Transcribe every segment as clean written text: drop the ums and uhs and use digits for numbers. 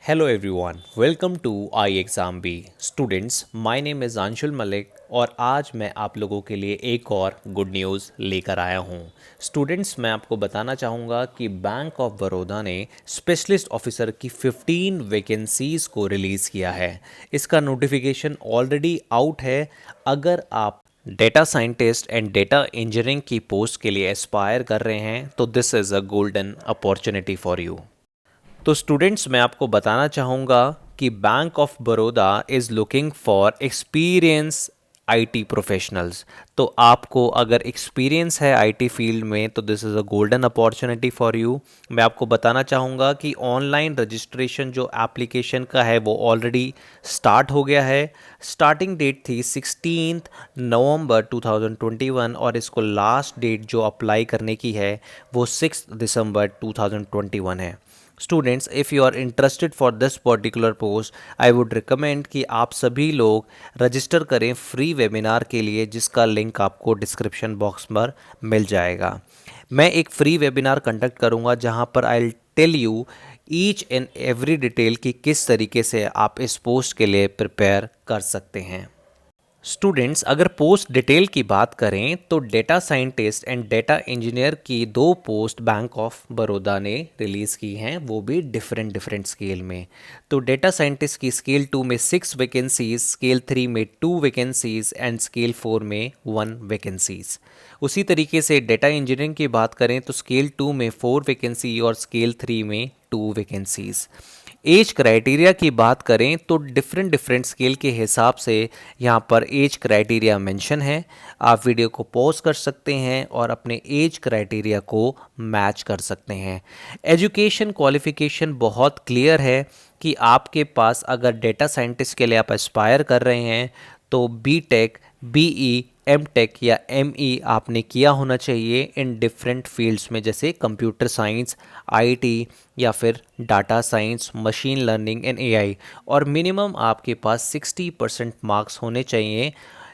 Hello everyone, welcome to iExam B. Students, my name is Anshul Malik और आज मैं आप लोगों के लिए एक और गुड न्यूज़ लेकर आया हूँ। स्टूडेंट्स, मैं आपको बताना चाहूँगा कि बैंक ऑफ बड़ौदा ने स्पेशलिस्ट ऑफिसर की 15 वैकेंसीज़ को रिलीज़ किया है। इसका नोटिफिकेशन ऑलरेडी आउट है। अगर आप data scientist and data engineering की पोस्ट के लिए एस्पायर कर रहे हैं तो this is a golden opportunity for you. तो स्टूडेंट्स, मैं आपको बताना चाहूँगा कि bank of Baroda is looking for experience IT professionals. तो आपको अगर एक्सपीरियंस है आईटी फील्ड में तो this is a golden opportunity for you. मैं आपको बताना चाहूँगा कि ऑनलाइन रजिस्ट्रेशन जो एप्लीकेशन का है वो ऑलरेडी स्टार्ट हो गया है। स्टार्टिंग डेट थी 16 नवंबर 2021 और इसको लास्ट डेट जो अप्लाई करने की है वो 6 दिसंबर 2021 है। Students, if you are interested for this particular post, I would recommend कि आप सभी लोग रजिस्टर करें फ्री वेबिनार के लिए, जिसका लिंक आपको डिस्क्रिप्शन बॉक्स पर मिल जाएगा। मैं एक फ्री वेबिनार कंडक्ट करूंगा जहां पर I tell you each and every detail कि किस तरीके से आप इस पोस्ट के लिए प्रिपेयर कर सकते हैं। स्टूडेंट्स, अगर पोस्ट डिटेल की बात करें तो data scientist and data engineer की दो पोस्ट बैंक ऑफ बड़ौदा ने रिलीज़ की हैं, वो भी डिफरेंट स्केल में। तो डेटा साइंटिस्ट की स्केल 2 में 6 वैकेंसीज, स्केल 3 में 2 वैकेंसीज एंड स्केल 4 में 1 वैकेंसीज। उसी तरीके से डेटा इंजीनियरिंग की बात करें तो स्केल 2 में 4 वैकेंसी और स्केल 3 में 2 वैकेंसीज। एज क्राइटेरिया की बात करें तो डिफरेंट स्केल के हिसाब से यहाँ पर एज क्राइटेरिया मेंशन है। आप वीडियो को पॉज कर सकते हैं और अपने एज क्राइटेरिया को मैच कर सकते हैं। एजुकेशन क्वालिफिकेशन बहुत क्लियर है कि आपके पास अगर डेटा साइंटिस्ट के लिए आप एस्पायर कर रहे हैं तो बीटेक, बीई, एमटेक या एमई आपने किया होना चाहिए इन डिफरेंट फील्ड्स में, जैसे कंप्यूटर साइंस, आईटी या फिर data science, machine learning and AI. और मिनिमम आपके पास 60% मार्क्स होने चाहिए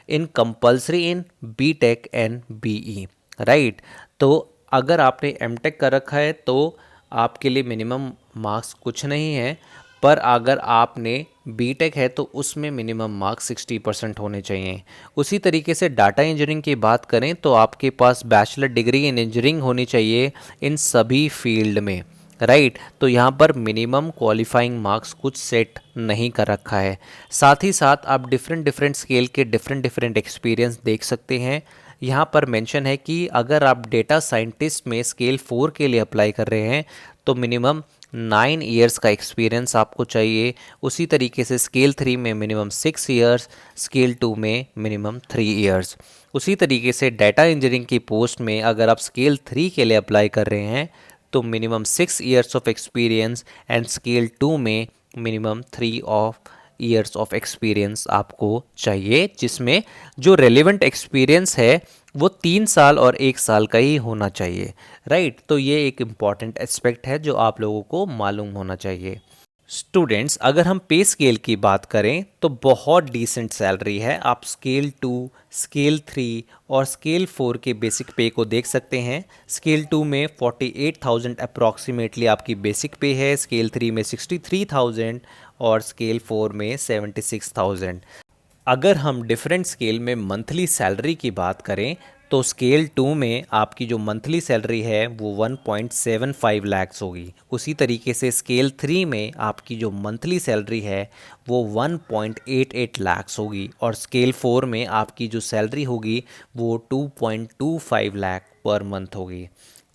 in compulsory in BTech and BE, right. तो अगर आपने एमटेक कर रखा है तो आपके लिए मिनिमम मार्क्स कुछ नहीं है, पर अगर आपने बीटेक है तो उसमें मिनिमम मार्क्स 60% होने चाहिए। उसी तरीके से डाटा इंजीनियरिंग की बात करें तो आपके पास बैचलर डिग्री इन इंजीनियरिंग होनी चाहिए इन सभी फील्ड में, राइट। तो यहाँ पर मिनिमम क्वालिफाइंग मार्क्स कुछ सेट नहीं कर रखा है। साथ ही साथ आप डिफरेंट स्केल के डिफरेंट एक्सपीरियंस देख सकते हैं। यहाँ पर मेंशन है कि अगर आप डेटा साइंटिस्ट में स्केल 4 के लिए अप्लाई कर रहे हैं तो मिनिमम 9 ईयर्स का एक्सपीरियंस आपको चाहिए। उसी तरीके से स्केल 3 में मिनिमम 6 ईयर्स, स्केल 2 में मिनिमम 3 ईयर्स। उसी तरीके से डेटा इंजीनियरिंग की पोस्ट में अगर आप स्केल 3 के लिए अप्लाई कर रहे हैं तो minimum 6 years of experience and scale 2 में मिनिमम 3 ईयर्स ऑफ एक्सपीरियंस आपको चाहिए, जिसमें जो रेलेवेंट एक्सपीरियंस है वो 3 साल और 1 साल का ही होना चाहिए, राइट। तो ये एक इम्पॉर्टेंट एस्पेक्ट है जो आप लोगों को मालूम होना चाहिए। स्टूडेंट्स, अगर हम पे स्केल की बात करें तो बहुत डिसेंट सैलरी है। आप स्केल 2, स्केल 3 और स्केल 4 के बेसिक पे को देख सकते हैं। स्केल 2 में 48,000 अप्रॉक्सीमेटली आपकी बेसिक पे है, स्केल 3 में 63,000 और स्केल 4 में 76,000। अगर हम डिफरेंट स्केल में मंथली सैलरी की बात करें तो स्केल 2 में आपकी जो मंथली सैलरी है वो 1.75 लैक्स होगी। उसी तरीके से स्केल 3 में आपकी जो मंथली सैलरी है वो 1.88 लैक्स होगी और स्केल 4 में आपकी जो सैलरी होगी वो 2.25 लाख पर मंथ होगी।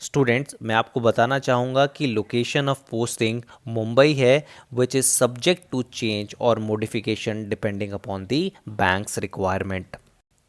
स्टूडेंट्स, मैं आपको बताना चाहूँगा कि लोकेशन ऑफ पोस्टिंग मुंबई है, which is subject to change और modification depending upon the banks requirement.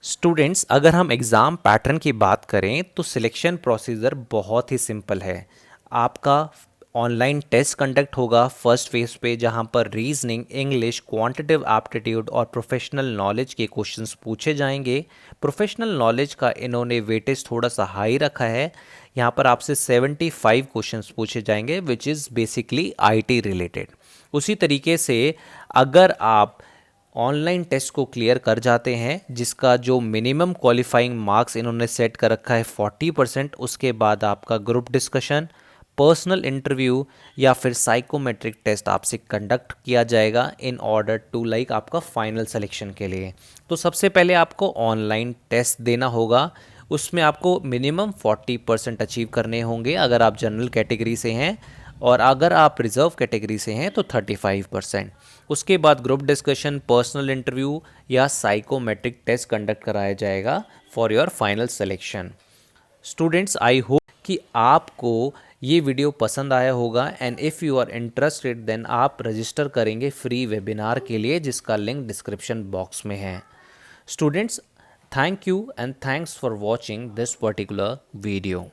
Students, अगर हम एग्ज़ाम पैटर्न की बात करें तो सिलेक्शन प्रोसीजर बहुत ही सिंपल है। आपका ऑनलाइन टेस्ट कंडक्ट होगा फर्स्ट फेज पे, जहां पर रीजनिंग, इंग्लिश, क्वांटिटेटिव एप्टीट्यूड और प्रोफेशनल नॉलेज के क्वेश्चंस पूछे जाएंगे। प्रोफेशनल नॉलेज का इन्होंने वेटेज थोड़ा सा हाई रखा है। यहाँ पर आपसे 75 क्वेश्चंस पूछे जाएंगे which is basically IT related. उसी तरीके से अगर आप ऑनलाइन टेस्ट को क्लियर कर जाते हैं, जिसका जो मिनिमम क्वालिफाइंग मार्क्स इन्होंने सेट कर रखा है 40%, उसके बाद आपका ग्रुप डिस्कशन, पर्सनल इंटरव्यू या फिर साइकोमेट्रिक टेस्ट आपसे कंडक्ट किया जाएगा इन ऑर्डर टू लाइक आपका फाइनल सिलेक्शन के लिए। तो सबसे पहले आपको ऑनलाइन टेस्ट देना होगा, उसमें आपको मिनिमम 40% अचीव करने होंगे अगर आप जनरल कैटेगरी से हैं, और अगर आप रिजर्व कैटेगरी से हैं तो 35%। उसके बाद ग्रुप डिस्कशन, पर्सनल इंटरव्यू या साइकोमेट्रिक टेस्ट कंडक्ट कराया जाएगा for your final selection. Students, I hope कि आपको ये वीडियो पसंद आया होगा, and if you are interested then आप रजिस्टर करेंगे फ्री वेबिनार के लिए, जिसका लिंक डिस्क्रिप्शन बॉक्स में है। Students, thank you and thanks for watching this particular video.